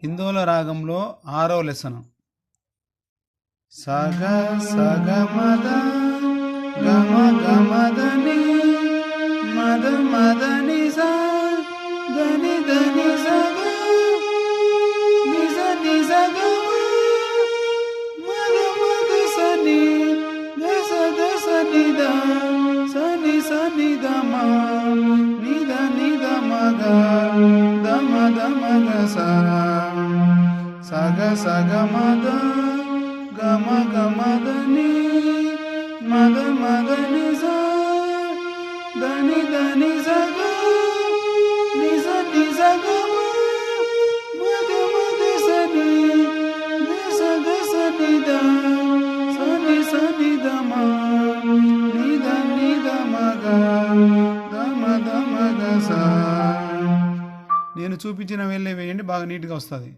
హిందోల రాగంలో 6వ లెసను. సగ సగ మద గమ గమదని మద మదని స దని దని సగ నిజ నిజ గమ మద మద సని గస గస నిద సని సని దమ నిద నిద మగ దమ దమ గస సగ సగ మద గమ గమదని మద మదని స దని దని సగ నిజ నిజ గమ మద మద సని గస గస నిద సని సని దమ నిద నిద మగ దమ దమ గస. నేను చూపించిన వేళ్ళే వేయండి, బాగా నీట్గా వస్తుంది.